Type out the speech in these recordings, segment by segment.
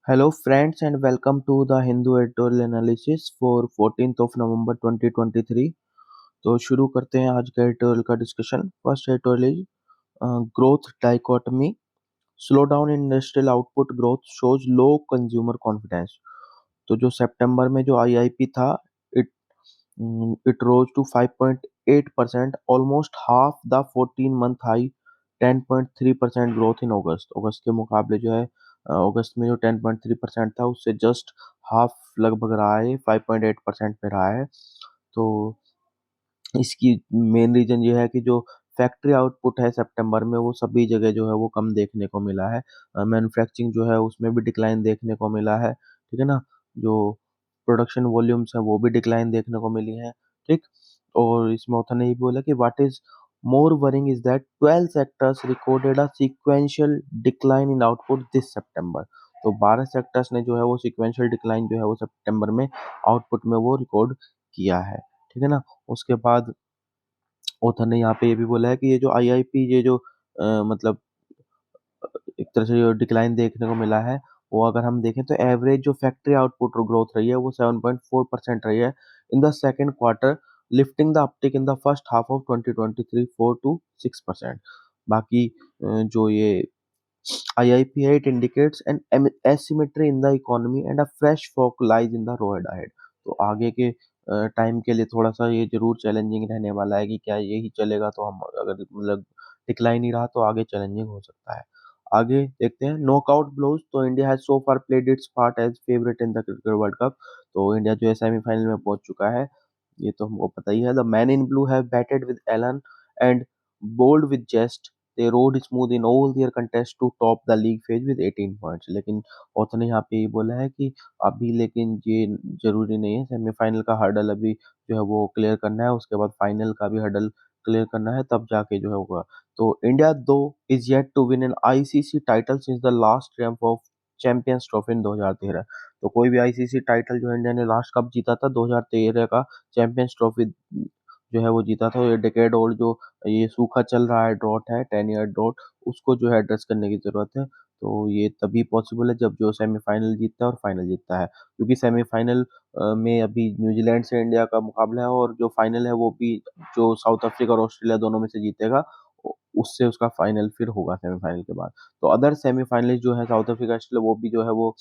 Hello friends and welcome to the Hindu editorial analysis for 14th of November 2023। तो शुरू करते हैं आज का एडिटोरियल का discussion. First editorial is growth dichotomy, slow down in industrial output growth shows low consumer confidence. तो जो सितंबर में जो आईआईपी था, it it rose to 5.8%, almost half the 14 month high 10.3% growth in August. अगस्त के मुकाबले जो है अगस्त में जो 10.3% था उससे जस्ट हाफ लगभग रहा है, 5.8% पे रहा है। तो इसकी मेन रीजन ये है कि जो फैक्ट्री आउटपुट है सितंबर में वो सभी जगह जो है वो कम देखने को मिला है। मैन्युफैक्चरिंग जो है उसमें भी डिक्लाइन देखने को मिला है, ठीक है ना। जो प्रोडक्शन वॉल्यूम्स है वो भी डिक्लाइन देखने को मिली है, ठीक। और इसमें ऑथर ने ये भी बोला कि what is more worrying is that 12 sectors recorded a sequential decline in output this September. तो 12 सेक्टर्स ने जो है वो सीक्वेंशियल डिक्लाइन जो है वो सितंबर में आउटपुट में वो रिकॉर्ड किया है, ठीक है ना। उसके बाद ऑथर ने यहाँ पे ये भी बोला है कि ये जो आईआईपी ये जो मतलब एक तरह से जो डिक्लाइन देखने को मिला है, वो अगर हम देखें तो एवरेज जो फैक्ट्री आउटपुट ग्रोथ रही है वो 7.4% रही है in the second quarter, lifting the uptick in the first half of 2023 4 to 6%। बाकी जो ये IIP it indicates an asymmetry in the economy and a fresh fog lies in the road ahead। तो आगे के टाइम के लिए थोड़ा सा ये जरूर चैलेंजिंग रहने वाला है कि क्या यही चलेगा, तो हम अगर मतलब डिक्लाइन ही रहा तो आगे चैलेंजिंग हो सकता है। आगे देखते हैं नॉकआउट ब्लोज। तो India has so far played its part as favourite in the cricket world cup. तो इंडिया जो है सेमीफाइनल में पहुंच चुका है, ये तो हमको पता ही है। The man in blue have batted with elan and bowled with zest, they rode smooth in all their contests to top the league phase with 18 points। लेकिन ऑथर ने यहाँ पे ये बोला है कि अभी लेकिन ये जरूरी नहीं है, सेमीफाइनल का हर्डल अभी जो है वो क्लियर करना है, उसके बाद फाइनल का भी हर्डल क्लियर करना है, तब जाके जो है होगा। तो India though is yet to win an ICC title since the last triumph of Champions Trophy in 2013। तो कोई भी आईसीसी टाइटल जो इंडिया ने लास्ट कब जीता था, 2013 का चैंपियंस ट्रॉफी जो है वो जीता था। ये डिकेड ओल्ड जो ये सूखा चल रहा है, ड्रॉट है, 10 ईयर ड्रॉट, उसको जो है एड्रेस करने की जरूरत है। तो ये तभी पॉसिबल है जब जो सेमीफाइनल जीतता है और फाइनल जीतता है, क्योंकि सेमीफाइनल में अभी न्यूजीलैंड से इंडिया का मुकाबला है, और जो फाइनल है वो भी जो साउथ अफ्रीका और ऑस्ट्रेलिया दोनों में से जीतेगा उससे उसका फाइनल फिर होगा सेमीफाइनल के बाद। तो अदर सेमीफाइनलिस्ट जो है साउथ अफ्रीका ऑस्ट्रेलिया, वो भी जो है वो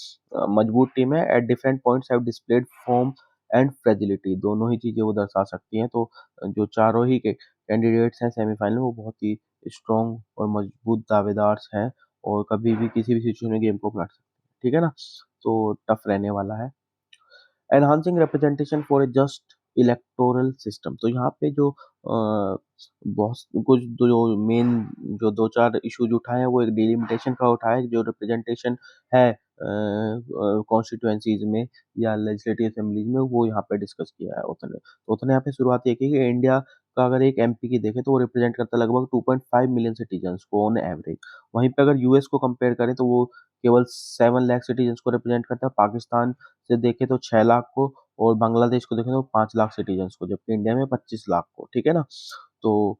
मजबूत टीम है। At different points have displayed form and fragility, दोनों ही चीजें वो दर्शा सकती हैं। तो जो चारों ही के कैंडिडेट्स हैं सेमीफाइनल, वो बहुत ही स्ट्रॉन्ग और मजबूत दावेदार हैं, और कभी भी किसी भी सिचुएशन में गेम को पलट सकते हैं, ठीक है ना। तो टफ रहने वाला है। Enhancing representation for a just electoral system. तो यहाँ पे जो बहुत कुछ जो मेन जो दो चार इश्यूज उठाए हैं, वो एक डिलिमिटेशन का उठाया है, जो रिप्रेजेंटेशन है कॉन्स्टिट्यूएंसीज में या लेजिस्लेटिव असेंबलीज में, वो यहाँ पे डिस्कस किया है उतने। तो उतने यहाँ पे शुरुआत ये की कि इंडिया का अगर एक एमपी की देखें तो वो रिप्रेजेंट करता है लगभग 2.5 मिलियन सिटीजन्स को ऑन एवरेज। वहीं पे अगर यूएस को कंपेयर करें तो वो केवल 7 लाख सिटीजन्स को रिप्रेजेंट करता है। पाकिस्तान से देखें तो 6 लाख को, और बांग्लादेश को देखें तो 5 लाख सिटीजन्स को, जबकि इंडिया में 25 लाख को, ठीक है ना। तो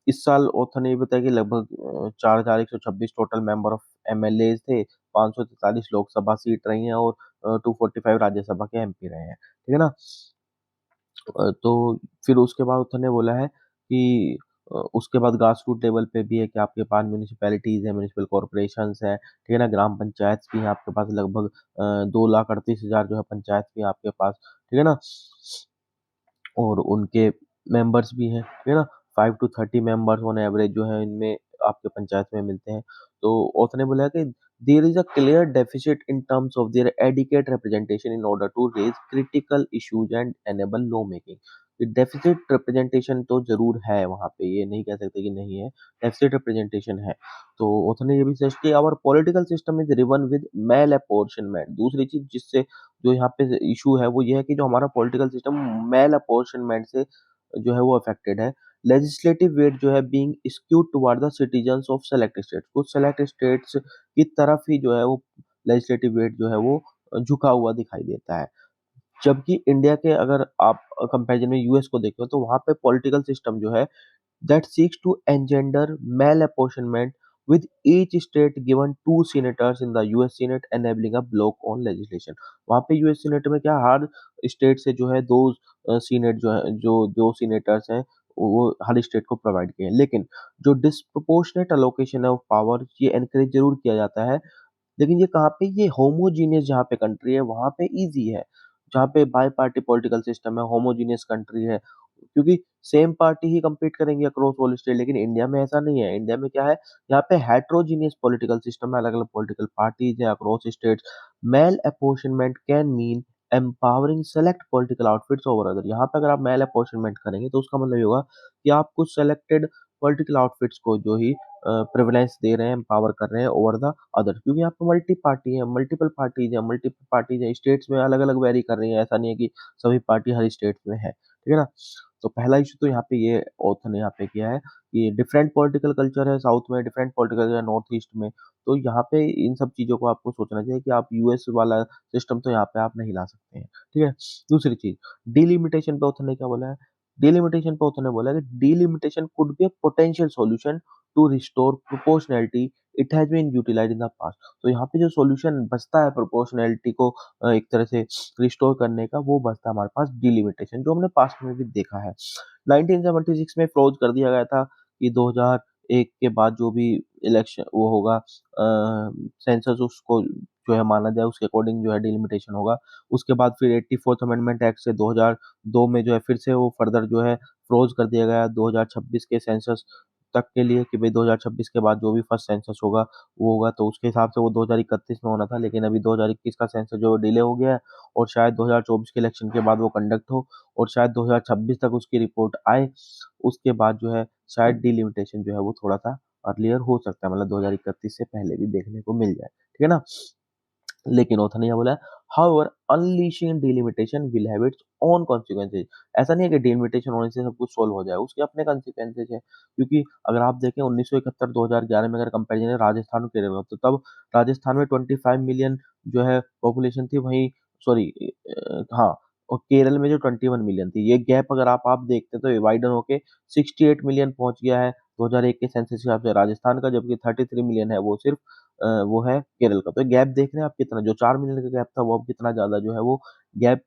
इस साल ऑथर ने ये बताया कि लगभग 4,126 टोटल मेंबर ऑफ एमएलए थे, 543 लोकसभा सीट रही हैं, और 245 राज्यसभा के एमपी रहे हैं, ठीक है ना। तो फिर उसके बाद ऑथर ने बोला है कि उसके बाद ग्रास रूट लेवल पे भी है कि आपके पास म्यूनिसिपैलिटीज है, म्यूनिसिपल कॉरपोरेशंस है, ठीक है ना, ग्राम पंचायत भी है आपके पास, लगभग 2,38,000 जो है पंचायत भी है आपके पास, ठीक है ना। और उनके मेंबर्स भी हैं, ठीक है ना। 5 to 30 मेंबर्स ऑन एवरेज जो है इनमें आपके पंचायत में मिलते हैं। तो ऑथर ने बोला है कि there is a clear deficit in terms of their adequate representation in order to raise critical issues and enable law making. Deficit representation तो जरूर है वहाँ पे, ये नहीं कह सकते कि नहीं है, डेफिसिट रिप्रेजेंटेशन है। तो ऑथर ने ये भी सजेस्ट किया our political system is riven with malapportionment. दूसरी चीज जिससे जो यहाँ पे इशू है वो ये है कि जो हमारा पॉलिटिकल सिस्टम मेल अपॉर्शनमेंट से जो है वो अफेक्टेड है। लेजिस्लेटिव वेट जो है being skewed toward the citizens of select states, कुछ सेलेक्ट स्टेट्स की तरफ ही जो है वो लेजिस्लेटिव वेट जो है वो झुका हुआ दिखाई देता है। जबकि इंडिया के अगर आप कंपैरिजन में यूएस को देखो तो वहां पे पॉलिटिकल सिस्टम जो है that seeks to engender malapportionment with each state given two senators in the US Senate enabling a block on legislation। वहाँ पे यूएस सीनेट में क्या हर स्टेट से जो है दो सीनेट जो है जो दो सीनेटर्स हैं वो हर स्टेट को प्रोवाइड किए हैं। लेकिन जो डिस्प्रोपोर्शनेट अलोकेशन ऑफ पावर ये एनकरेज जरूर किया जाता है, लेकिन ये कहाँ पे, ये होमोजीनियस जहाँ पे कंट्री है वहाँ पे इजी है, जहाँ पे बाई पार्टी पॉलिटिकल सिस्टम है, होमोजीनियस कंट्री है, क्योंकि सेम पार्टी ही compete करेंगे अक्रॉस ऑल स्टेट। लेकिन इंडिया में ऐसा नहीं है। इंडिया में क्या है, यहाँ पे हेट्रोजीनियस पॉलिटिकल सिस्टम है, अलग अलग पॉलिटिकल पार्टीज है across state. Malapportionment can mean empowering select political outfits over other. यहाँ पे अगर आप मेल अपॉर्चमेंट करेंगे तो उसका मतलब ये होगा कि आप कुछ सेलेक्टेड पॉलिटिकल आउटफिट्स को जो ही प्रेवलेंस दे रहे हैं, एम्पावर कर रहे हैं ओवर द अदर, क्योंकि यहाँ पे मल्टी पार्टी है, मल्टीपल पार्टीज है, स्टेट्स में अलग अलग वेरी कर रही है, ऐसा नहीं है कि सभी पार्टी हर स्टेट में है, ठीक है ना। तो पहला इशू तो यहाँ पे ये ऑथर ने यहाँ पे किया है कि डिफरेंट पॉलिटिकल कल्चर है साउथ में, डिफरेंट पॉलिटिकल कल्चर है नॉर्थ ईस्ट में। तो यहाँ पे इन सब चीजों को आपको सोचना चाहिए कि आप यूएस वाला सिस्टम तो यहाँ पे आप नहीं ला सकते हैं, ठीक है। दूसरी चीज, डिलिमिटेशन पे ऑथर ने क्या बोला है, डिलिमिटेशन पे ऑथर ने बोला है कि delimitation could be a potential solution to restore proportionality it has been utilised in the past. तो यहाँ पे जो सॉल्यूशन बचता है प्रोपोर्शनैलिटी को एक तरह से रिस्टोर करने का, वो बचता है हमारे पास डिलिमिटेशन, जो हमने पास्ट में भी देखा है। 1976 में फ्रोज कर दिया गया था कि 2001 के बाद जो भी इलेक्शन वो होगा, सेंसस उसको जो है माना जाए उसके अकॉर्डिंग जो है डिलिमिटेशन होगा। उसके बाद फिर 84th अमेंडमेंट एक्ट से 2002 में जो है फिर से वो फर्दर जो है फ्रोज कर दिया गया 2026 के सेंसस तक के लिए कि भाई 2026 के बाद जो भी फर्स्ट सेंसस होगा वो होगा, तो उसके हिसाब से वो 2031 में होना था, लेकिन अभी 2021 का सेंसस जो डिले हो गया है और शायद 2024 के इलेक्शन के बाद वो कंडक्ट हो और शायद 2026 तक उसकी रिपोर्ट आए। उसके बाद जो है शायद डिलिमिटेशन जो है वो थोड़ा सा अर्लियर हो सकता है, मतलब 2031 से पहले भी देखने को मिल जाए, ठीक है ना। लेकिन ऑथर ने क्या बोला है, however unleashing delimitation will have its own consequences. ऐसा नहीं है कि डिलिमिटेशन होने से सब कुछ सोल्व हो जाए, उसके अपने कॉन्सिक्वेंसेज है। क्योंकि अगर आप देखें 1971 2011 में अगर कंपेरिजन है राजस्थान और केरल का, तो तब राजस्थान में 25 मिलियन जो है पॉपुलेशन थी, वहीं सॉरी हाँ, और केरल में जो 21 मिलियन थी। ये गैप अगर आप देखते तो वाइडन होके 68 मिलियन पहुंच गया है 2001 के सेंसस के हिसाब से राजस्थान का, जबकि 33 मिलियन है वो सिर्फ वो है केरल का। तो गैप देख रहे हैं आप कितना, जो 4 मिलियन का गैप था वो अब कितना ज़्यादा जो है वो गैप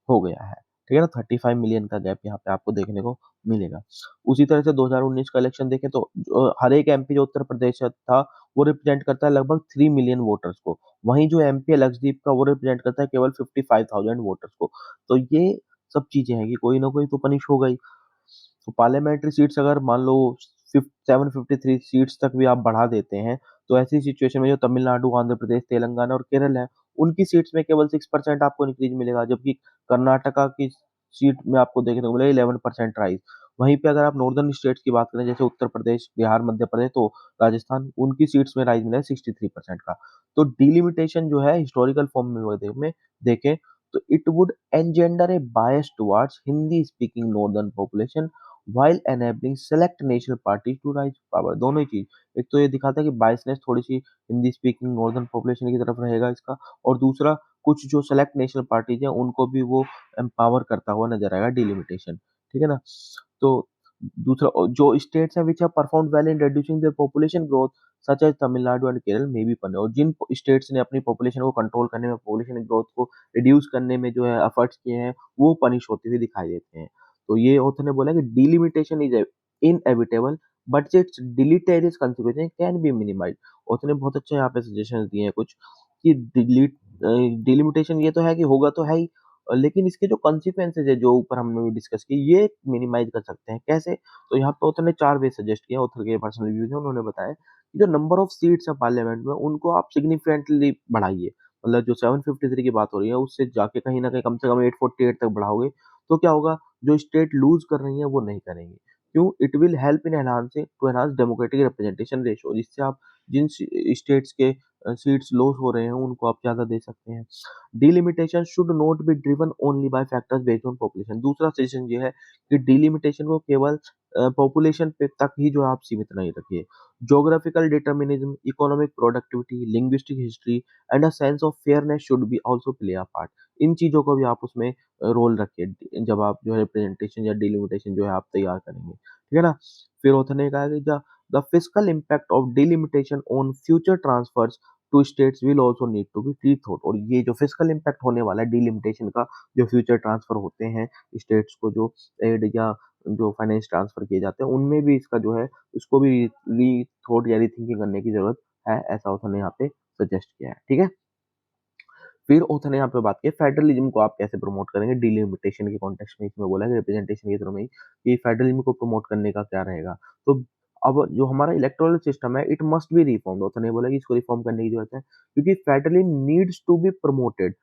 हो गया है। ठीक है ना? 35 मिलियन का गैप यहाँ पे आपको देखने को मिलेगा। उसी तरह से 2019 का इलेक्शन देखें तो जो हर एक एमपी जो उत्तर प्रदेश से था वो रिप्रेजेंट करता है लगभग 3 मिलियन वोटर्स को। वहीं जो एमपी है लक्षद्वीप का वो रिप्रेजेंट करता है केवल 55,000 वोटर्स को। तो ये सब चीज़ें हैं कि कोई ना कोई तो पनिश होगा ही। तो पार्लियामेंट्री सीट्स अगर मान लो 753 सीट्स तक भी आप बढ़ा देते हैं, तो ऐसी सिचुएशन में जो तमिलनाडु, आंध्र प्रदेश, तेलंगाना और केरल है, उनकी सीट्स में केवल 6% आपको इंक्रीज मिलेगा, जबकि कर्नाटका की सीट में आपको देखने को मिलेगा 11% राइज। वहीं पे अगर आप नॉर्दर्न स्टेट्स की बात करें जैसे उत्तर प्रदेश, बिहार, मध्य प्रदेश, तो राजस्थान, उनकी सीट्स में राइज मिला है 63% का। तो डिलिमिटेशन जो है हिस्टोरिकल फॉर्म में देखें तो it would engender a bias towards Hindi speaking northern population while enabling select national party to raise power. दोनों ही चीज, एक तो ये दिखाता है कि बायसनेस थोड़ी सी हिंदी स्पीकिंग नॉर्दर्न पॉपुलेशन की तरफ रहेगा इसका, और दूसरा कुछ जो सेलेक्ट नेशनल पार्टीज हैं उनको भी वो एम्पावर करता हुआ नजर आएगा डिलिमिटेशन, ठीक है ना। तो दूसरा जो स्टेट्स हैं which have performed well in reducing their population growth such as Tamil Nadu and Kerala में भी पने, और जिन स्टेट्स ने अपनी पॉपुलेशन को कंट्रोल करने में, पॉपुलेशन ग्रोथ को रिड्यूस करने में जो है एफर्ट्स किए हैं, वो पनिश होते हुए दिखाई देते हैं। तो ये ऑथर ने बोला कि delimitation is inevitable but its deleterious consequences can be minimize. Author ने बहुत अच्छा यहाँ पे सजेशंस दिए हैं कुछ कि डिलिमिटेशन ये तो है कि होगा तो है ही, लेकिन इसके जो कॉन्सिक्वेंसेज है जो ऊपर हमने डिस्कस किए ये मिनिमाइज कर सकते हैं कैसे। तो यहाँ पे ऑथर ने 4 वे सजेस्ट किए, ऑथर के पर्सनल व्यूज है, उन्होंने बताया कि जो नंबर ऑफ सीट्स है पार्लियामेंट में उनको आप सिग्निफिकेंटली बढ़ाइए। मतलब जो 753 की बात हो रही है उससे जाके कहीं ना कहीं कम से कम 848 तक बढ़ाओगे, तो क्या होगा, जो स्टेट लूज कर रही है वो नहीं करेंगे। क्यों? It will help in enhancing to enhance democratic representation ratio, जिससे आप जिन स्टेट्स के सीट्स लॉस हो रहे हैं उनको आप ज्यादा दे सकते हैं। Delimitation should not be driven only by factors based on population. दूसरा सजेशन ये है कि डिलिमिटेशन को केवल पॉपुलेशन पे तक ही जो आप सीमित नहीं रखिए। Geographical determinism, economic productivity, linguistic history and a sense of fairness should be also play a part. इन चीजों को भी आप उसमें रोल रखिए जब आप जो है रिप्रेजेंटेशन या डिलिमिटेशन जो है आप तैयार करेंगे, ठीक है ना। फिर ऑथर ने कहा कि the fiscal impact of delimitation on future transfers to states will also need to be rethought. और ये जो फिस्कल इम्पैक्ट होने वाला है डिलिमिटेशन का, जो फ्यूचर ट्रांसफर होते हैं स्टेट्स को, जो एड या जो फाइनेंस ट्रांसफर किए जाते हैं, उनमें भी इसका जो है इसको भी रीथॉट या रीथिंकिंग करने की जरूरत है, ऐसा उन्होंने यहाँ पे सजेस्ट किया है। ठीक है, फिर ऑथर ने यहाँ पे बात की फेडरलिज्म को आप कैसे प्रमोट करेंगे डिलिमिटेशन के कॉन्टेक्स्ट में। इसमें बोला है रिप्रेजेंटेशन के थ्रू में ही कि फेडरलिज्म को प्रमोट करने का क्या रहेगा। तो अब जो हमारा इलेक्टोरल सिस्टम है it must be reformed. Author ने बोला कि इसको रिफॉर्म करने की जरूरत है क्योंकि federalism needs to be promoted.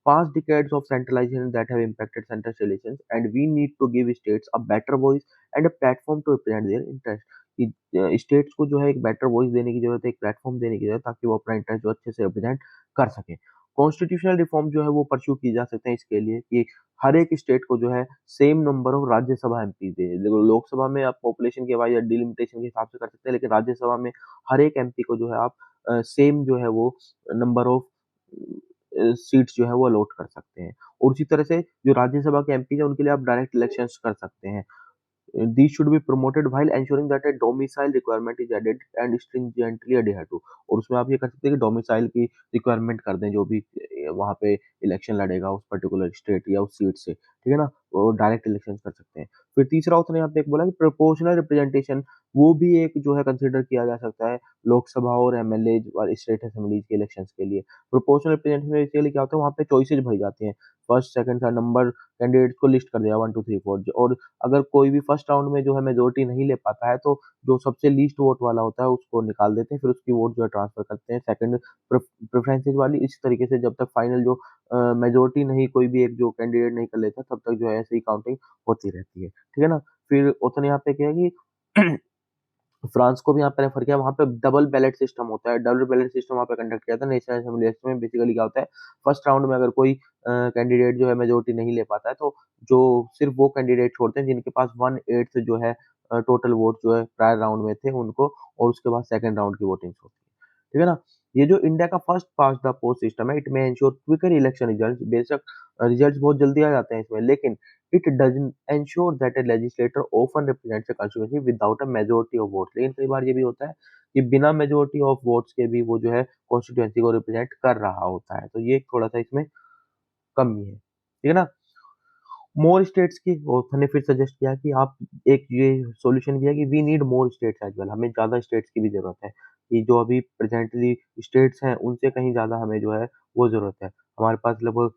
Past decades of centralization that have impacted central relations, and we need to give states a better voice and a platform to represent their interest। कि states को जो है एक better voice देने की जरूरत है, एक प्लेटफॉर्म देने की जरूरत है ताकि वो अपना इंटरेस्ट जो अच्छे से रिप्रेजेंट कर सके। कॉन्स्टिट्यूशनल रिफॉर्म जो है वो परस्यू की जा सकते हैं इसके लिए कि हर एक स्टेट को जो है same number of Rajya Sabha MP दे। देखो लोकसभा में आप पॉपुलेशन के वाइज या डिलिमिटेशन के हिसाब से कर सकते हैं, लेकिन राज्यसभा में हर एक एमपी को जो है आप सेम जो है वो नंबर ऑफ सीट्स जो है वो अलॉट कर सकते हैं। और उसी तरह से जो राज्यसभा के एमपी है उनके लिए आप डायरेक्ट इलेक्शंस कर सकते हैं। These should be promoted while ensuring that a domicile requirement is added and stringently adhered to। और उसमें आप ये कर सकते हैं कि डोमिसाइल की रिक्वायरमेंट कर दें जो भी वहाँ पे इलेक्शन लड़ेगा उस पर्टिकुलर स्टेट या उस सीट से, ठीक है ना, वो डायरेक्ट इलेक्शन कर सकते हैं। फिर तीसरा उसने यहाँ पे एक बोला कि प्रोपोर्शनल रिप्रेजेंटेशन, वो भी एक जो है कंसिडर किया जा सकता है लोकसभा और एमएलए और स्टेट असेंबलीज के इलेक्शंस के लिए। प्रोपोर्शनल रिप्रेजेंटेशन बेसिकली क्या होता है, वहाँ पे चॉइसेस भरी जाती हैं, first second third number candidates को लिस्ट कर दिया 1 2 3 4। और अगर कोई भी फर्स्ट राउंड में जो है मेजोरिटी नहीं ले पाता है तो जो सबसे लीस्ट वोट वाला होता है उसको निकाल देते हैं, फिर उसकी वोट जो है ट्रांसफर करते हैं सेकंड प्रेफरेंसेज वाली। इसी तरीके से जब तक फाइनल जो मेजोरिटी नहीं कोई भी एक जो कैंडिडेट नहीं कर लेता तब तक जो है ऐसे ही काउंटिंग होती रहती है, ठीक है ना। फिर उसने यहाँ पे क्या है कि फ्रांस को भी यहाँ पे रेफर किया, वहाँ पे डबल बैलेट सिस्टम होता है, डबल बैलेट सिस्टम वहाँ पे कंडक्ट किया था नेशनल असेंबली में। बेसिकली क्या होता है, फर्स्ट राउंड में अगर कोई कैंडिडेट जो है मेजोरिटी नहीं ले पाता है तो जो सिर्फ वो कैंडिडेट छोड़ते हैं जिनके पास 1/8 जो है टोटल वोट जो है प्रायर राउंड में थे उनको, और उसके बाद सेकंड राउंड की वोटिंग होती है, ठीक है ना। ये जो इंडिया का first pass the post system है, इट में इंश्योर क्विकर इलेक्शन रिजल्ट। बेशक रिजल्ट बहुत जल्दी आ जाते हैं इसमें, लेकिन it doesn't ensure that a legislator often represents a constituency without a majority of votes। लेकिन कई बार ये भी होता है कि बिना मेजोरिटी ऑफ वोट्स के भी वो जो है कॉन्स्टिट्यूएंसी को रिप्रेजेंट कर रहा होता है, तो ये थोड़ा सा इसमें कमी है, ठीक है ना। मोर स्टेट्स की ऑथर ने फिर सजेस्ट किया कि आप एक ये सॉल्यूशन भी है कि we need more states as well. हमें ज़्यादा स्टेट्स की भी ज़रूरत है कि जो अभी प्रेजेंटली स्टेट्स हैं उनसे कहीं ज़्यादा हमें जो है वो ज़रूरत है। हमारे पास लगभग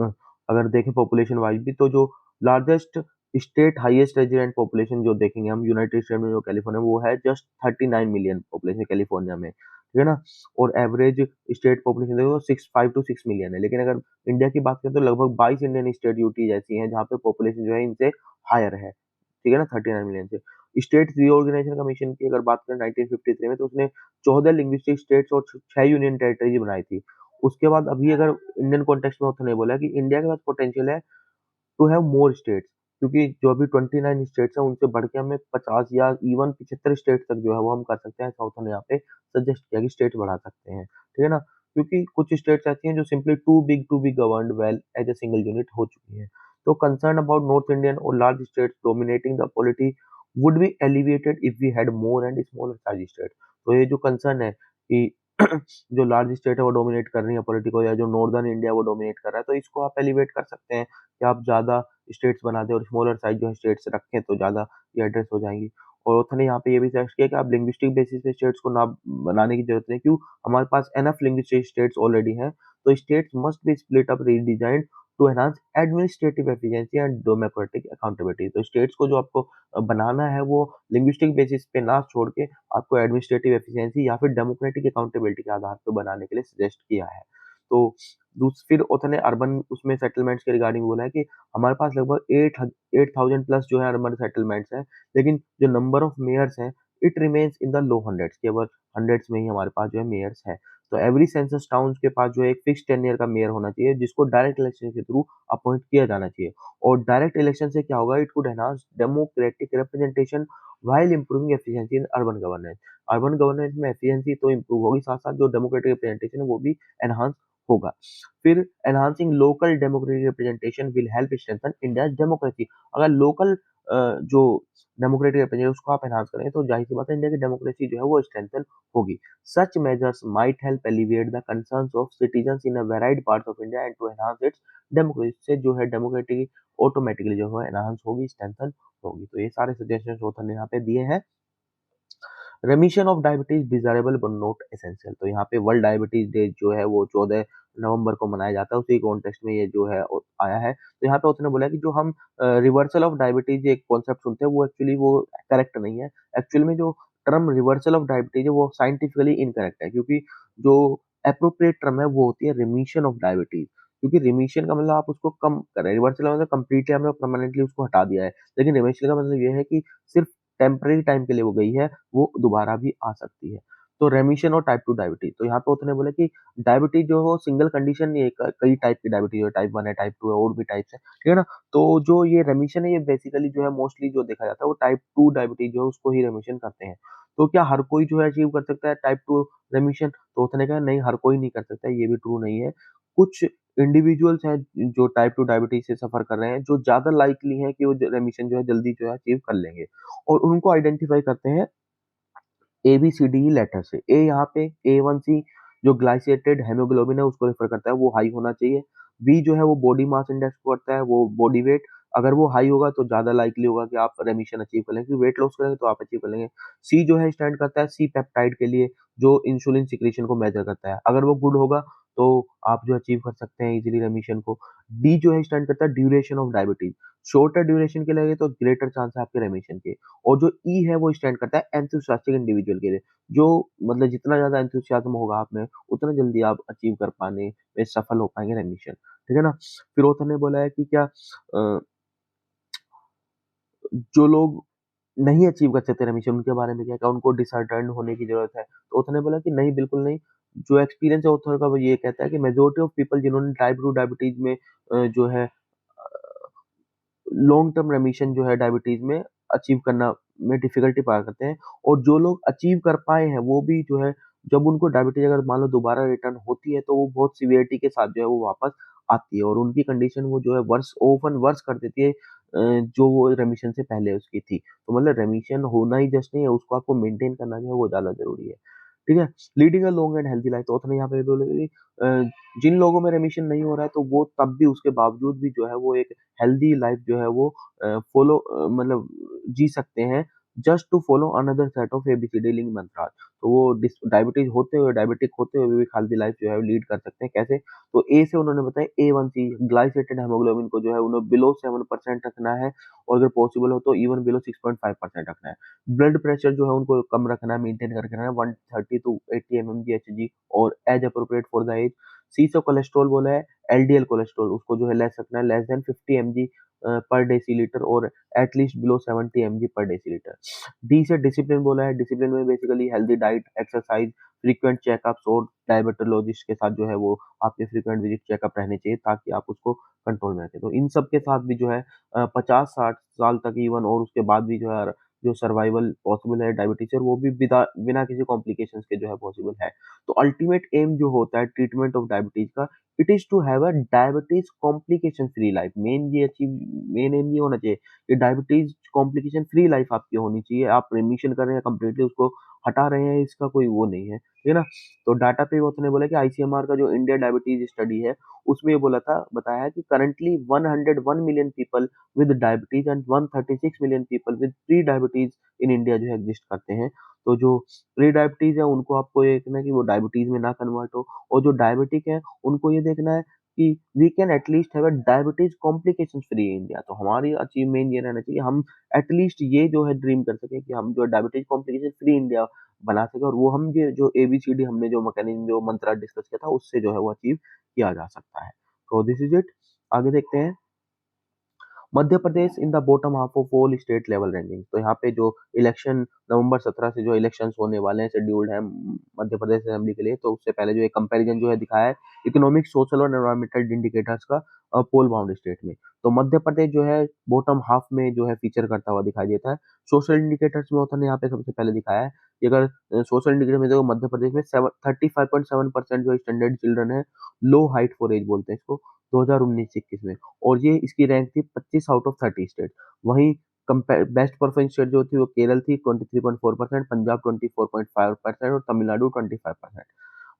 अ, अगर देखें पॉपुलेशन वाइज भी तो जो largest state highest resident population जो देखेंगे हम यूनाइटेड स्टेट में जो कैलिफोर्निया वो है जस्ट 39 मिलियन पॉपुलेशन कैलिफोर्निया में, ठीक है ना। और एवरेज स्टेट पॉपुलेशन देखो 5 to 6 मिलियन है। लेकिन अगर इंडिया की बात करें तो लगभग 22 इंडियन स्टेट यूटी ऐसी हैं जहाँ पे पॉपुलेशन जो है इनसे हायर है, ठीक है ना, 39 मिलियन से। स्टेट रीऑर्गेनाइजेशन कमीशन की अगर बात करें 1953 में तो उसने 14 लिंग्विस्टिक स्टेट्स और 6 यूनियन टेरिटरीज बनाई थी। उसके बाद अभी अगर इंडियन कॉन्टेक्स्ट में उन्होंने बोला कि इंडिया के पास पोटेंशियल है टू हैव मोर स्टेट्स, क्योंकि जो अभी 29 स्टेट्स हैं उनसे बढ़ के हमें 50 या इवन 75 स्टेट तक जो है वो हम कर सकते हैं। साउथ ने यहाँ पे सजेस्ट किया कि स्टेट बढ़ा सकते हैं, ठीक है ना। क्योंकि कुछ स्टेट्स ऐसी हैं जो simply to be governed well as a single unit हो चुकी हैं। तो कंसर्न अबाउट नॉर्थ इंडियन और large states dominating the polity would be alleviated if we had more and smaller size state. तो ये जो कंसर्न है कि जो लार्ज स्टेट है वो डोमिनेट कर रही है पॉलिटी को, या जो नॉर्दर्न इंडिया वो डोमिनेट कर रहा है, तो इसको आप एलिवेट कर सकते हैं कि आप ज़्यादा स्टेट्स बना दें और स्मॉलर साइज जो है स्टेट्स रखें तो ज़्यादा ये एड्रेस हो जाएँगी। और उन्होंने यहाँ पे ये भी सजेस्ट किया कि आप लिंग्विस्टिक बेसिस पे स्टेट्स को ना बनाने की ज़रूरत नहीं, क्यों? हमारे पास इनफ लिंग्विस्टिक स्टेट्स ऑलरेडी हैं, तो states must be split up redesigned to enhance administrative efficiency and democratic accountability. तो स्टेट्स को जो आपको बनाना है वो लिंग्विस्टिक बेसिस पे ना छोड़ के आपको एडमिनिस्ट्रेटिव एफिशिएंसी या फिर डेमोक्रेटिक अकाउंटेबिलिटी के आधार पे बनाने के लिए सजेस्ट किया है। तो फिर ऑथर ने अर्बन उसमें सेटलमेंट्स के रिगार्डिंग बोला है कि हमारे पास लगभग 8000 प्लस जो है अर्बन सेटलमेंट्स हैं, लेकिन जो नंबर ऑफ मेयर्स हैं it remains in the low hundreds, केवल हंड्रेड्स में ही हमारे पास जो है मेयर्स हैं। तो एवरी सेंसस टाउन्स के पास जो है एक फिक्स टेन्योर का मेयर होना चाहिए जिसको डायरेक्ट इलेक्शन के थ्रू अपॉइंट किया जाना चाहिए। और डायरेक्ट इलेक्शन से क्या होगा, it could enhance democratic representation while improving efficiency in urban governance. Urban governance में एफिशिएंसी तो इंप्रूव होगी, साथ-साथ जो डेमोक्रेटिक रिप्रेजेंटेशन है वो भी एनहांस होगा। फिर enhancing local democratic representation will help strengthen India's democracy. अगर लोकल जो डेमोक्रेटिक रिप्रेजेंटेटिव उसको आप एनहांस करेंगे तो जाहिर सी बात है इंडिया की डेमोक्रेसी जो है वो स्ट्रेंथन होगी। Such measures might help alleviate the concerns of citizens in a varied parts of India and to enhance its democracy. से जो है डेमोक्रेटिक ऑटोमेटिकली जो है एनहांस होगी, स्ट्रेंथन होगी। तो ये सारे सजेशंस ऑथर ने यहाँ पे दिए हैं। रेमिशन of diabetes desirable but not essential. तो यहाँ पे वर्ल्ड डायबिटीज डे जो है वो 14 नवंबर को मनाया जाता है, उसी कॉन्टेक्स्ट में ये जो है आया है। तो यहाँ पे उसने बोला कि जो हम रिवर्सल ऑफ डायबिटीज एक कॉन्सेप्ट सुनते हैं वो एक्चुअली वो करेक्ट नहीं है। एक्चुअल में जो टर्म रिवर्सल ऑफ डायबिटीज है वो साइंटिफिकली इनकरेक्ट है, क्योंकि जो अप्रोप्रिएट टर्म है वो होती है रिमिशन ऑफ डायबिटीज। क्योंकि रिमिशन का मतलब आप उसको कम कर रहे हैं, रिवर्सल का मतलब कंप्लीटली हमने परमानेंटली उसको हटा दिया है। लेकिन रिमिशन का मतलब ये है कि सिर्फ टेम्परेरी टाइम के लिए वो गई है, वो दोबारा भी आ सकती है। तो रेमिशन और टाइप 2 डायबिटीज, तो यहाँ पे उसने बोला कि डायबिटीज जो है सिंगल कंडीशन नहीं है, कई टाइप की डायबिटीज है, टाइप 1 है, टाइप 2 है, और भी टाइप्स है, ठीक है ना। तो जो ये रेमिशन है ये बेसिकली जो है मोस्टली जो देखा जाता है वो टाइप 2 डायबिटीज जो है उसको ही रेमिशन करते हैं। तो क्या हर कोई जो है अचीव कर सकता है टाइप 2 रेमिशन? तो उसने कहा नहीं, हर कोई नहीं कर सकता, ये भी ट्रू नहीं है। कुछ इंडिविजुअल्स हैं जो टाइप 2 डायबिटीज से सफर कर रहे हैं, जो ज्यादा लाइकली हैं कि वो रेमिशन जो है जल्दी जो है अचीव कर लेंगे, और उनको आइडेंटिफाई करते हैं ABCDE लेटर से। ए यहाँ पे A1C जो ग्लाइसेटेड हेमोग्लोबिन है उसको रेफर करता है, वो हाई होना चाहिए। बी जो है वो बॉडी मास इंडेक्स को करता है, वो बॉडी वेट। अगर वो हाई होगा तो ज्यादा लाइकली होगा कि आप रेमिशन अचीव कर लेंगे, क्योंकि वेट लॉस करेंगे तो आप अचीव कर लेंगे। सी जो है स्टैंड करता है सी पेप्टाइड के लिए, जो इंसुलिन सिक्रीशन को मेजर करता है। अगर वो गुड होगा तो आप जो अचीव कर सकते हैं इजीली रेमिशन को। डी जो है स्टैंड करता है duration of diabetes, shorter duration के लिए तो ग्रेटर चांस है आपके रेमिशन के। और जो ई है वो स्टैंड करता है एंथुसियास्टिक इंडिविजुअल के लिए, जो मतलब जितना ज्यादा एंथुसियाज्म होगा आप में उतना जल्दी आप अचीव कर पाने में सफल हो पाएंगे रेमिशन, ठीक है ना। फिर ऑथर ने बोला है कि क्या जो लोग नहीं अचीव कर सकते रेमिशन उनके बारे में क्या क्या उनको डिसअर्टर्न होने की जरूरत है? तो ऑथर ने बोला कि नहीं, बिल्कुल नहीं। जो एक्सपीरियंस है ऑथर का वो ये कहता है कि मेजोरिटी ऑफ पीपल जिन्होंने टाइप 2 डायबिटीज में जो है लॉन्ग टर्म रेमिशन जो है डायबिटीज में अचीव करना में डिफिकल्टी पाया करते हैं। और जो लोग अचीव कर पाए हैं वो भी जो है जब उनको डायबिटीज अगर मान लो दोबारा रिटर्न होती है तो वो बहुत सीवियरिटी के साथ जो है वो वापस आती है, और उनकी कंडीशन वो जो है वर्स ओपन वर्स कर देती है जो वो रेमिशन से पहले उसकी थी। तो मतलब रेमिशन होना ही जस्ट नहीं है, उसको आपको मेंटेन करना जो है वो ज्यादा जरूरी है, ठीक है। Leading a long and healthy life, तो उसने यहाँ पे बोले कि जिन लोगों में रेमिशन नहीं हो रहा है तो वो तब भी उसके बावजूद भी जो है वो एक हेल्दी लाइफ जो है वो फॉलो मतलब जी सकते हैं, just to follow another set of ABCD link mantras. तो वो डायबिटीज होते हुए डायबिटिक होते हुए भी हेल्दी लाइफ जो है लीड कर सकते हैं, कैसे? तो ए से उन्होंने बताया A1C ग्लाइसेटेड हेमोग्लोबिन को जो है उन्हें बिलो 7% रखना है, और अगर पॉसिबल हो तो इवन बिलो 6.5% रखना है। ब्लड प्रेशर जो है उनको कम रखना है, मेंटेन करके रखना है 130 टू 80 mmHg, और as appropriate for the age. C से कोलेस्ट्रॉल बोला है, LDL कोलेस्ट्रॉल उसको जो है लेस रखना है, लेस देन 50 mg पर डेसीलीटर, और एटलीस्ट बिलो 70 mg पर डेसीलीटर। डी से डिसिप्लिन बोला है, डिसिप्लिन में basically healthy diet, exercise, frequent checkups, और डायबिटोलॉजिस्ट के साथ जो है वो आपके फ्रीक्वेंट विजिट चेकअप रहने चाहिए ताकि आप उसको कंट्रोल में रखें। तो इन सब के साथ भी जो है 50-60 साल तक इवन, और उसके बाद भी जो है जो सर्वाइवल पॉसिबल है डायबिटीज से, और वो भी बिना बिना किसी कॉम्प्लिकेशंस के जो है पॉसिबल है। तो अल्टीमेट एम जो होता है ट्रीटमेंट ऑफ डायबिटीज का, it is to have a diabetes complication free life. Main um ये होना चाहिए कि डायबिटीज कॉम्प्लिकेशन फ्री लाइफ आपकी होनी चाहिए। आप रिमिशन कर रहे हैं कंप्लीटली उसको हटा रहे हैं, इसका कोई वो नहीं है, ठीक है ना। तो डाटा पे उसने बोला कि ICMR का जो इंडिया डायबिटीज स्टडी है उसमें ये बोला था, बताया है कि currently 101 million people with diabetes and 136 million people with pre diabetes in India जो है एग्जिस्ट करते हैं। तो जो प्री डायबिटीज है उनको आपको ये देखना है कि वो डायबिटीज में ना कन्वर्ट हो, और जो डायबिटिक है उनको ये देखना है कि we can at least have a diabetes complication free India. तो हमारी अचीवमेंट ये रहना चाहिए, हम एटलीस्ट ये जो है ड्रीम कर सके कि हम जो डायबिटीज कॉम्प्लिकेशन फ्री इंडिया बना सके, और वो हम ये जो ABCD हमने जो मैकेनिज्म जो मंत्रा डिस्कस किया था उससे जो है वो अचीव किया जा सकता है। तो दिस इज इट। आगे देखते हैं Madhya Pradesh in the bottom half of all state level ranking. तो यहाँ पे जो इलेक्शन नवंबर 17 से जो इलेक्शंस होने वाले हैं शेड्यूल्ड है मध्य प्रदेश असेंबली के लिए, तो उससे पहले जो एक कंपैरिजन जो है दिखाया है इकोनॉमिक, सोशल और एनवायरमेंटल इंडिकेटर्स का पोल बाउंड स्टेट में। तो मध्य प्रदेश जो है बॉटम हाफ में जो है फीचर करता हुआ दिखाई देता है। सोशल इंडिकेटर्स में उन्होंने यहाँ पे सबसे पहले दिखाया है कि अगर सोशल इंडिकेटर में देखो मध्य प्रदेश में 35.7% जो स्टैंडर्ड चिल्ड्रन है लो हाइट फॉर एज बोलते हैं इसको, 2019-21 में, और ये इसकी रैंक थी 25 आउट ऑफ 30 स्टेट। वहीं बेस्ट परफॉर्मिंग स्टेट जो थी वो केरल थी 23.4%, पंजाब 24.5% और तमिलनाडु 25%।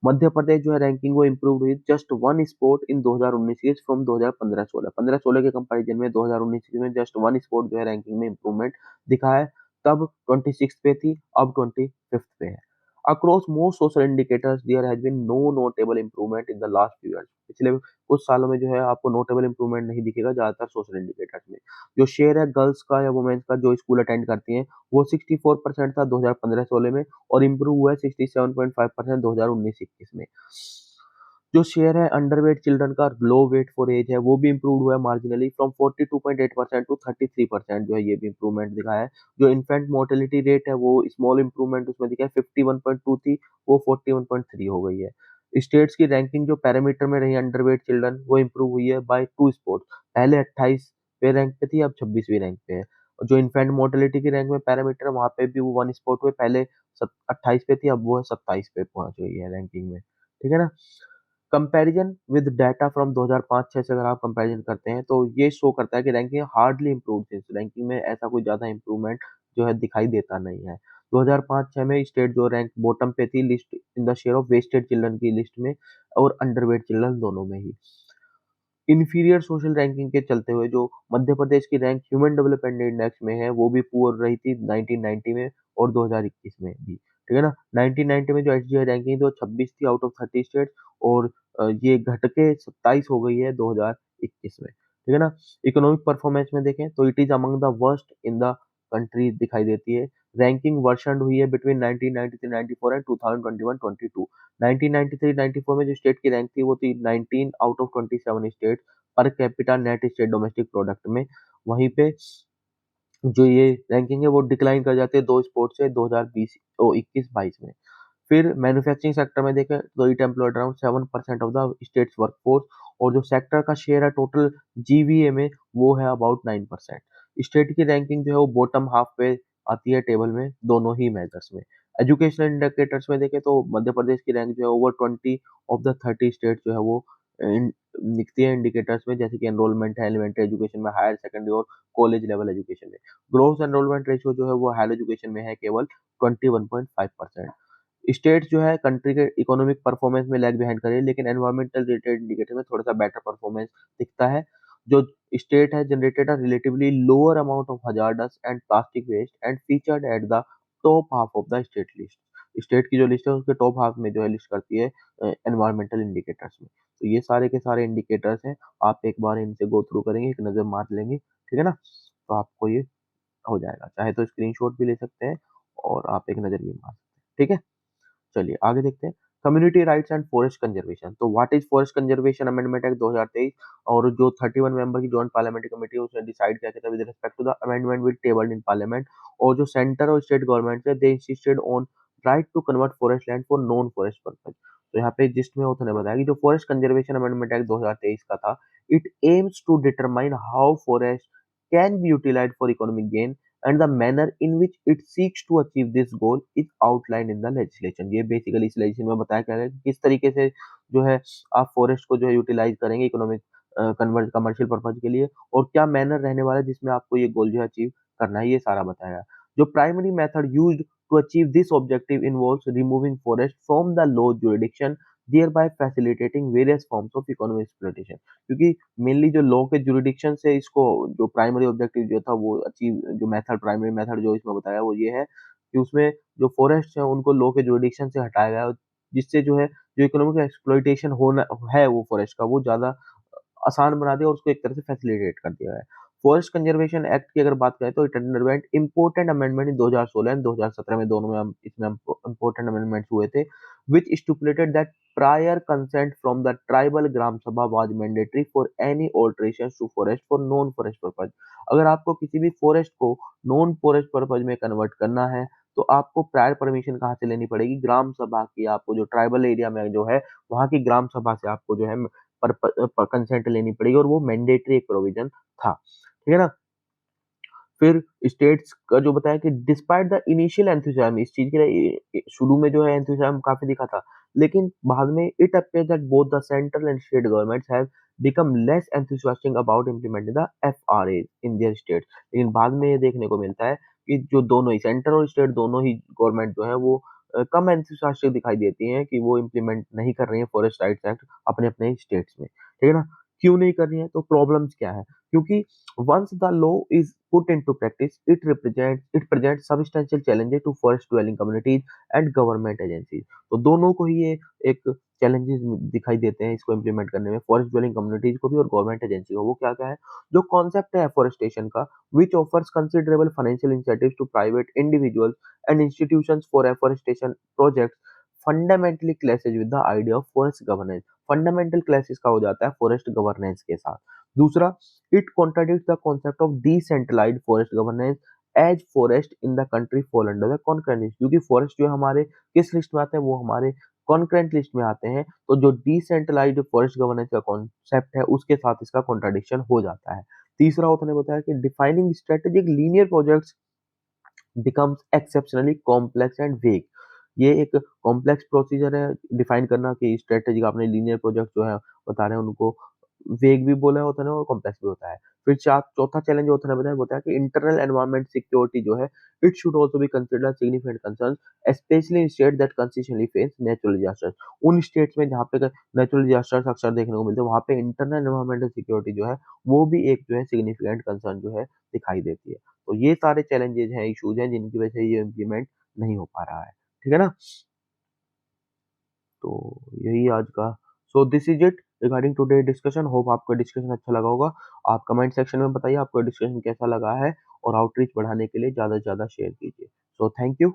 मध्य प्रदेश जो है रैंकिंग वो इम्प्रूव हुई जस्ट वन स्पोर्ट इन 2019 की फ्रॉम 2015-16। 15-16 के कंपैरिजन में 2019 में जस्ट वन स्पोर्ट जो है रैंकिंग में इम्प्रूवमेंट दिखा है। तब 26 पे थी, अब 25 पे है। Across most social indicators there has been no notable improvement in the last few years. पिछले कुछ सालों में जो है आपको नोटेबल इंप्रूवमेंट नहीं दिखेगा ज्यादातर सोशल इंडिकेटर्स में। जो शेयर है गर्ल्स का या वुमेन्स का जो स्कूल अटेंड करती हैं वो 64% था 2015-16 में और इम्प्रूव हुआ है 67.5% 2019-21 में। जो शेयर है अंडरवेट चिल्ड्रन का लो वेट फॉर एज है वो भी इम्प्रूव हुआ है मार्जिनली फ्रॉम 42.8% टू 33% जो है ये भी इम्प्रूवमेंट दिखा है। जो इन्फेंट मोर्टेलिटी रेट है वो स्मॉल इम्प्रूवमेंट उसमें दिखा है 51.2 थी वो 41.3 हो गई है। स्टेट्स की रैंकिंग जो पैरामीटर में रही अंडरवेट चिल्ड्रन वो इम्प्रूव हुई है बाय 2 स्पोर्ट्स। पहले 28वें रैंक पे थी अब 26वीं रैंक पे है। और जो इन्फेंट मोर्टेलिटी की रैंक में पैरामीटर वहां पे भी वो 1 स्पोर्ट हुए पहले 28 पे थी अब वो है 27 पे पहुंच गई है रैंकिंग में। ठीक है ना। कंपैरिजन विद डाटा फ्रॉम 2005-6 से अगर आप कंपैरिजन करते हैं तो ये शो करता है कि ranking hardly improve since ranking में ऐसा कोई ज्यादा इम्प्रूवमेंट जो है दिखाई देता नहीं है। 2005-6 में स्टेट जो रैंक बॉटम पे थी list in the share of wasted children की लिस्ट में और अंडरवेट चिल्ड्रन दोनों में ही। इंफीरियर सोशल रैंकिंग के चलते हुए जो मध्य प्रदेश की रैंक ह्यूमन डेवलपमेंट इंडेक्स में है वो भी पुअर रही थी 1990 में और 2021 में भी। ठीक है ना। 1990 में जो एसजीआई रैंकिंग थी वो 26 थी आउट ऑफ 30 स्टेट्स और ये घट के 27 हो गई है 2021 में। ठीक है ना। इकोनॉमिक परफॉर्मेंस में देखें तो it is among the worst in the country दिखाई देती है। रैंकिंग वर्शन हुई है बिटवीन 1993-94 एंड 2021-22। 1993-94 में जो स्टेट की रैंक थी वो थी 19 out of 27 state per capita net state domestic product में। वहीं पे जो ये रैंकिंग है वो डिक्लाइन कर जाती है दो स्पोर्ट से 2020 और 21-22 में। फिर मैन्युफैक्चरिंग सेक्टर में देखें तो it employed around 7% of the states workforce और जो सेक्टर का शेयर है टोटल जीवीए में वो है अबाउट 9%। स्टेट की रैंकिंग जो है वो बॉटम हाफ पे आती है टेबल में दोनों ही मेजर्स में। एजुकेशनल इंडिकेटर्स में देखें तो मध्य प्रदेश की रैंक जो है ओवर 20 ऑफ द 30 स्टेट जो है वो दिखती है इंडिकेटर्स में जैसे कि एनरोलमेंट है एलिमेंट्री एजुकेशन में हायर सेकेंडरी और कॉलेज लेवल एजुकेशन में। ग्रोथ एनरोलमेंट रेशियो जो है वो हायर एजुकेशन में है केवल 21.5%। स्टेट जो है कंट्री के इकोनॉमिक परफॉर्मेंस में लैग बिहाइंड करे लेकिन एनवायरमेंटल रिलेटेड इंडिकेटर में थोड़ा सा बेटर परफॉर्मेंस दिखता है। जो स्टेट है generated a relatively lower amount of hazardous and plastic waste and featured at the top half of the state list. State की जो लिस्ट है उसके टॉप हाफ में जो है लिस्ट करती है एनवायरमेंटल इंडिकेटर्स में। तो ये सारे के सारे इंडिकेटर्स हैं। आप एक बार इनसे गो थ्रू करेंगे एक नज़र मार लेंगे। ठीक है ना। तो आपको ये हो जाएगा चाहे तो स्क्रीनशॉट भी ले सकते हैं और आप एक नज़र भी मार सकते हैं। ठीक है। चलिए आगे देखते हैं। Community rights and forest conservation. तो what is forest conservation amendment act 2023 और जो 31 मेंबर की जॉइंट पार्लियामेंट्री कमेटी है उसने डिसाइड किया था with respect to the amendment will tabled in parliament. और जो सेंटर और स्टेट गवर्नमेंट है they insisted on right to convert forest land for non forest purpose. तो यहाँ पे जिस्ट में उन्होंने बताया कि जो फॉरेस्ट कंजर्वेशन अमेंडमेंट एक्ट 2023 का था it aims to determine how forest can be utilised for economic gain and the manner in which it seeks to achieve this goal is outlined in the legislation। ये basically इस legislation में बताया गया है कि किस तरीके से जो है आप फॉरेस्ट को जो है यूटिलाइज करेंगे इकोनॉमिक कन्वर्ट कमर्शियल पर्पज के लिए और क्या मैनर रहने वाला है जिसमें आपको ये गोल जो है अचीव करना है ये सारा बताया। जो primary method used to achieve this objective involves removing forest from the law jurisdiction thereby facilitating various forms of economic exploitation। क्योंकि मेनली जो लॉ के जुरिडिक्शन से इसको जो प्राइमरी ऑब्जेक्टिव जो था वो अचीव जो मेथड प्राइमरी मेथड जो इसमें बताया वो ये है कि उसमें जो फॉरेस्ट है उनको लॉ के जुरिडिक्शन से हटाया गया जिससे जो है जो इकोनॉमिक एक्सप्लॉइटेशन होना है वो फॉरेस्ट का वो ज्यादा आसान बना दिया और उसको एक तरह से फैसिलिटेट कर दिया है। फॉरेस्ट कंजर्वेशन एक्ट की अगर बात करें तो it underwent important amendment in 2016 and 2017 में दोनों में इसमें इंपॉर्टेंट अमेंडमेंट्स हुए थे which stipulated that prior consent from the tribal gram sabha was mandatory for any alterations to forest for non forest purpose। अगर आपको किसी भी फॉरेस्ट को नॉन फॉरेस्ट पर्पज में कन्वर्ट करना है तो आपको प्रायर परमिशन कहाँ से लेनी पड़ेगी ग्राम सभा की। आपको जो ट्राइबल एरिया में जो है वहाँ की ग्राम सभा से आपको जो है कंसेंट लेनी पड़ेगी और वो मैंडेटरी एक प्रोविजन था। ठीक है ना। फिर स्टेट्स का जो बताया कि डिस्पाइट द इनिशियल एंथुसियाज्म इस चीज के लिए शुरू में जो है एंथुसियाज्म काफी दिखा था लेकिन बाद में it appears that both the central and state governments have become less enthusiastic about implementing the FRAs in their states। लेकिन बाद में ये देखने को मिलता है कि जो दोनों ही सेंटर और स्टेट दोनों ही गवर्नमेंट जो है वो कम एंथुसियास्टिक दिखाई देती हैं कि वो इम्प्लीमेंट नहीं कर रही है फॉरेस्ट राइट्स एक्ट अपने अपने स्टेट्स में, ठीक है ना। क्यों नहीं कर रही है, तो प्रॉब्लम्स क्या है? क्योंकि once the law is put into practice it present substantial challenges to forest dwelling communities and government agencies. तो दोनों को ही ये एक चैलेंजेस दिखाई देते हैं इसको इम्प्लीमेंट करने में, फॉरेस्ट ड्वेलिंग कम्युनिटीज को भी और गवर्नमेंट एजेंसी को। वो क्या क्या है? जो कॉन्सेप्ट है एफोरेस्टेशन का, which offers considerable financial incentives to private individuals and institutions for afforestation projects, fundamentally clashes with the idea of forest governance। Fundamental clashes का हो जाता है फॉरेस्ट गवर्नेंस के साथ। दूसरा, it contradict the concept of decentralised forest governance as forest in the country fall under the concurrent list. क्योंकि forest जो हमारे किस लिस्ट में आते हैं, वो हमारे कॉन्करेंट लिस्ट में आते हैं। तो जो डिसेंट्रलाइज्ड फॉरेस्ट गवर्नेंस का कॉन्सेप्ट है उसके साथ इसका कॉन्ट्राडिक्शन हो जाता है। तीसरा उन्होंने बताया कि defining strategic linear projects becomes exceptionally complex and वेग। ये एक कॉम्प्लेक्स प्रोसीजर है डिफाइन करना कि स्ट्रेटेजिक आपने लीनियर प्रोजेक्ट जो है बता रहे हैं उनको वेग भी बोला होता है ना और कॉम्प्लेक्स भी होता है। फिर चौथा चैलेंज होता है बताया कि इंटरनल एनवायरमेंट सिक्योरिटी जो है it should also be considered significant concern, specially in state that consistently face natural disasters. उन स्टेट्स में जहाँ पे नेचुरल डिजास्टर्स अक्सर देखने को मिलते हैं वहाँ पे इंटरनल एनवायरमेंटल सिक्योरिटी जो है वो भी एक जो है सिग्निफिकेंट कंसर्न जो है दिखाई देती है। तो ये सारे चैलेंजेस हैं, इश्यूज हैं जिनकी वजह से ये इम्प्लीमेंट नहीं हो पा रहा है, ठीक है ना। तो यही आज का, so this is it regarding today discussion. Hope आपको डिस्कशन अच्छा लगा होगा। आप कमेंट सेक्शन में बताइए आपको डिस्कशन कैसा लगा है और आउटरीच बढ़ाने के लिए ज़्यादा से ज़्यादा शेयर कीजिए। So thank you.